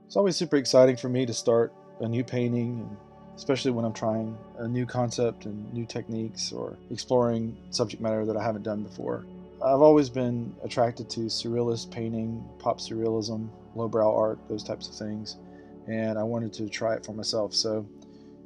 It's always super exciting for me to start a new painting, and especially when I'm trying a new concept and new techniques or exploring subject matter that I haven't done before. I've always been attracted to surrealist painting, pop-surrealism, lowbrow art, those types of things, and I wanted to try it for myself. So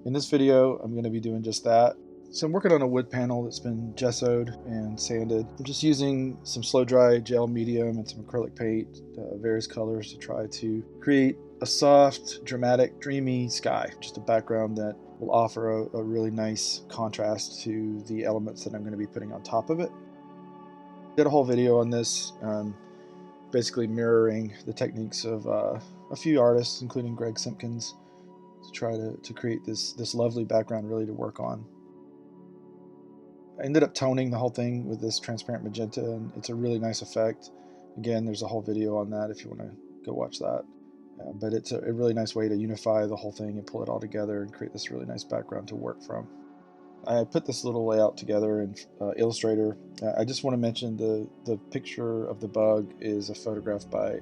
in this video, I'm going to be doing just that. So I'm working on a wood panel that's been gessoed and sanded. I'm just using some slow dry gel medium and some acrylic paint, various colors, to try to create a soft, dramatic, dreamy sky, just a background that will offer a really nice contrast to the elements that I'm going to be putting on top of it. Did a whole video on this, basically mirroring the techniques of a few artists, including Greg Simpkins, to try to create this lovely background really to work on. I ended up toning the whole thing with this transparent magenta, and it's a really nice effect. Again, there's a whole video on that if you want to go watch that. But it's a really nice way to unify the whole thing and pull it all together and create this really nice background to work from. I put this little layout together in Illustrator. I just want to mention the picture of the bug is a photograph by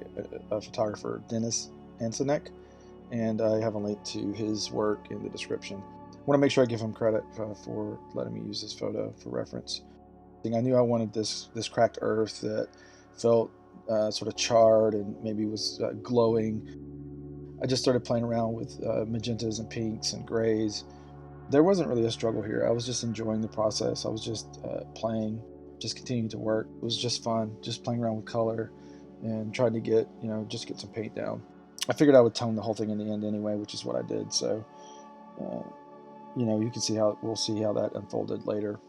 a photographer, Dennis Ansenek, and I have a link to his work in the description. I want to make sure I give him credit for letting me use this photo for reference. I knew I wanted this cracked earth that felt sort of charred and maybe was glowing. I just started playing around with magentas and pinks and grays. There wasn't really a struggle here. I was just enjoying the process. I was just playing, just continuing to work. It was just fun, just playing around with color and trying to get, just get some paint down. I figured I would tone the whole thing in the end anyway, which is what I did. So, you can see we'll see how that unfolded later.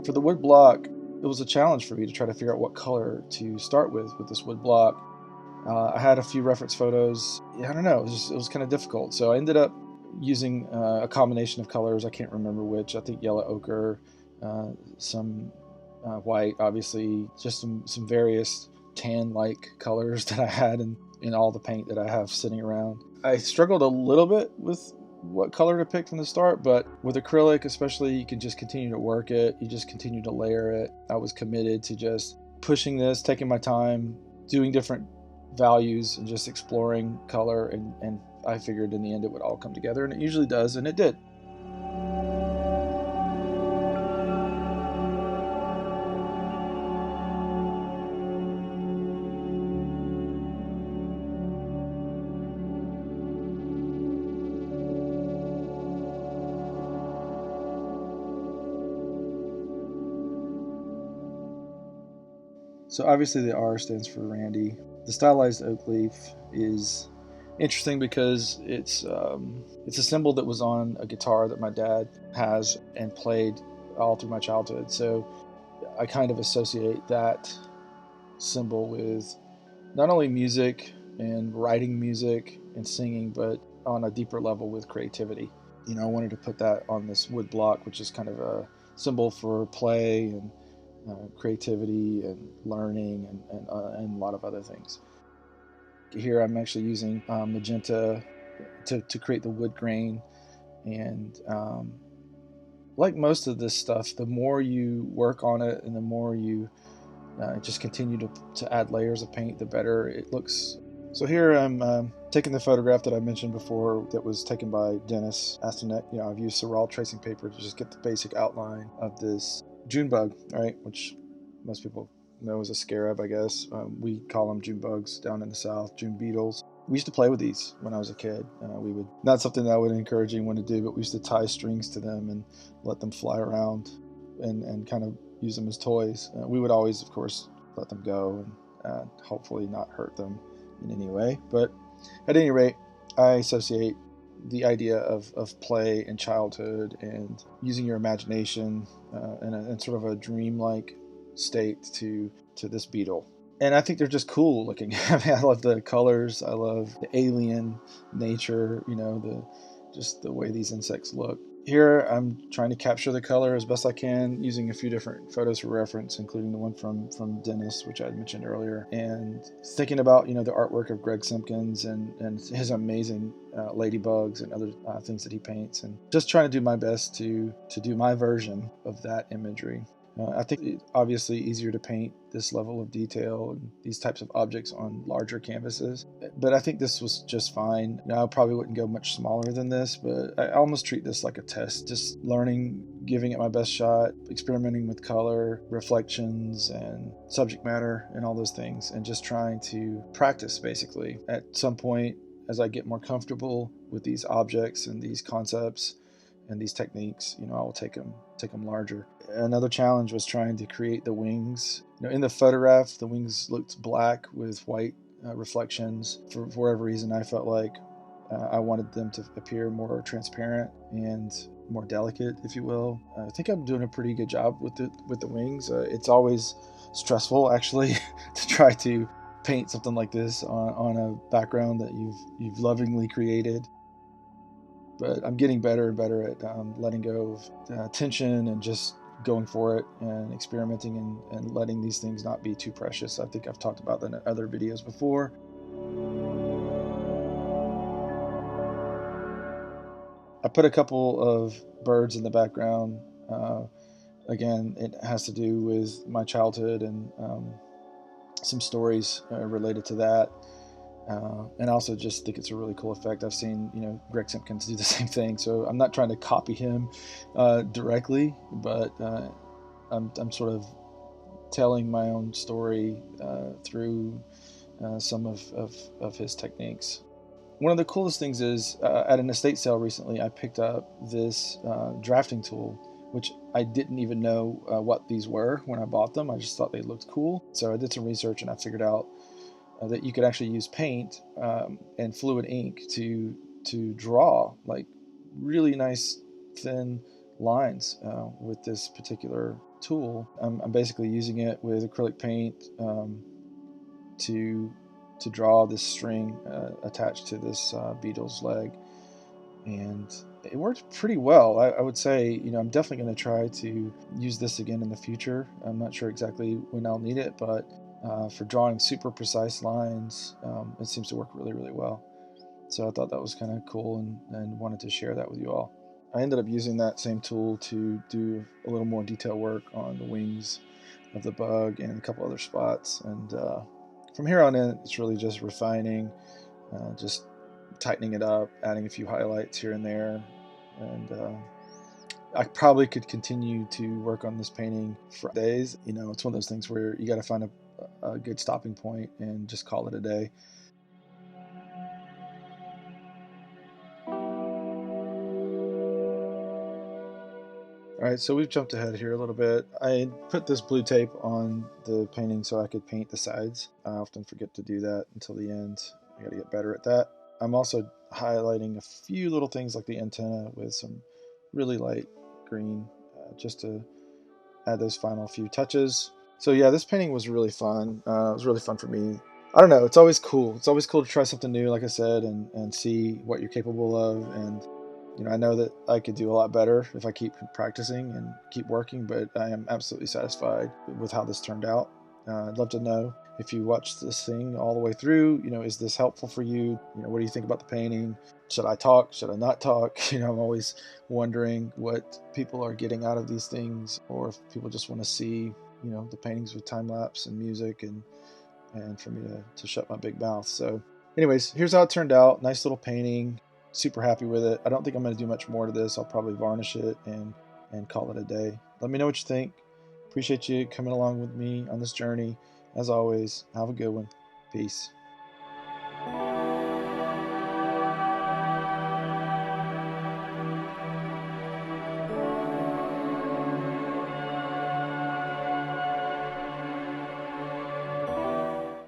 For the wood block, it was a challenge for me to try to figure out what color to start with this wood block. I had a few reference photos. I don't know, it was kind of difficult. So I ended up using a combination of colors. I can't remember which. I think yellow ochre, some white, obviously, just some various tan-like colors that I had in all the paint that I have sitting around. I struggled a little bit with what color to pick from the start, but with acrylic especially, you can just continue to work it. You just continue to layer it. I was committed to just pushing this, taking my time, doing different values and just exploring color, and I figured in the end it would all come together, and it usually does, and it did. So obviously the R stands for Randy. The stylized oak leaf is interesting because it's a symbol that was on a guitar that my dad has and played all through my childhood. So I kind of associate that symbol with not only music and writing music and singing, but on a deeper level with creativity. I wanted to put that on this wood block, which is kind of a symbol for play and creativity and learning and a lot of other things. Here I'm actually using magenta to create the wood grain, and like most of this stuff, the more you work on it and the more you just continue to add layers of paint, the better it looks. So here I'm taking the photograph that I mentioned before that was taken by Dennis Astanek. I've used Surrealist tracing paper to just get the basic outline of this June bug, right, which most people know as a scarab, I guess. We call them June bugs down in the South, June beetles. We used to play with these when I was a kid. We would, not something that I would encourage anyone to do, but we used to tie strings to them and let them fly around and kind of use them as toys. We would always, of course, let them go and hopefully not hurt them in any way. But at any rate, I associate the idea of play and childhood and using your imagination in sort of a dreamlike state to this beetle. And I think they're just cool looking. I love the colors. I love the alien nature, just the way these insects look. Here I'm trying to capture the color as best I can using a few different photos for reference, including the one from Dennis, which I had mentioned earlier, and thinking about the artwork of Greg Simpkins and his amazing ladybugs and other things that he paints, and just trying to do my best to do my version of that imagery. I think it's obviously easier to paint this level of detail and these types of objects on larger canvases, but I think this was just fine. I probably wouldn't go much smaller than this, but I almost treat this like a test, just learning, giving it my best shot, experimenting with color, reflections, and subject matter, and all those things, and just trying to practice basically. At some point, as I get more comfortable with these objects and these concepts and these techniques, I will take them larger. Another challenge was trying to create the wings. In the photograph, the wings looked black with white reflections. For whatever reason, I felt like I wanted them to appear more transparent and more delicate, if you will. I think I'm doing a pretty good job with the wings. It's always stressful, actually, to try to paint something like this on a background that you've lovingly created. But I'm getting better and better at letting go of tension and just going for it and experimenting and letting these things not be too precious. I think I've talked about that in other videos before. I put a couple of birds in the background. Again, it has to do with my childhood and some stories related to that. And I also just think it's a really cool effect. I've seen, Greg Simpkins do the same thing. So I'm not trying to copy him directly, but I'm sort of telling my own story through some of his techniques. One of the coolest things is at an estate sale recently, I picked up this drafting tool, which I didn't even know what these were when I bought them. I just thought they looked cool. So I did some research and I figured out that you could actually use paint and fluid ink to draw like really nice thin lines with this particular tool. I'm basically using it with acrylic paint to draw this string attached to this beetle's leg, and it worked pretty well. I would say, I'm definitely going to try to use this again in the future. I'm not sure exactly when I'll need it, but for drawing super precise lines, it seems to work really, really well. So I thought that was kind of cool and wanted to share that with you all. I ended up using that same tool to do a little more detail work on the wings of the bug and a couple other spots. And from here on in, it's really just refining, just tightening it up, adding a few highlights here and there. And I probably could continue to work on this painting for days. It's one of those things where you got to find a good stopping point and just call it a day. All right, so we've jumped ahead here a little bit. I put this blue tape on the painting so I could paint the sides. I often forget to do that until the end. I got to get better at that. I'm also highlighting a few little things like the antenna with some really light green just to add those final few touches. So yeah, this painting was really fun. It was really fun for me. I don't know. It's always cool. It's always cool to try something new, like I said, and see what you're capable of. And I know that I could do a lot better if I keep practicing and keep working. But I am absolutely satisfied with how this turned out. I'd love to know if you watched this thing all the way through. Is this helpful for you? What do you think about the painting? Should I talk? Should I not talk? I'm always wondering what people are getting out of these things, or if people just want to see, the paintings with time lapse and music, and for me to shut my big mouth. So, anyways, here's how it turned out. Nice little painting. Super happy with it. I don't think I'm going to do much more to this. I'll probably varnish it and call it a day. Let me know what you think. Appreciate you coming along with me on this journey. As always, have a good one. Peace.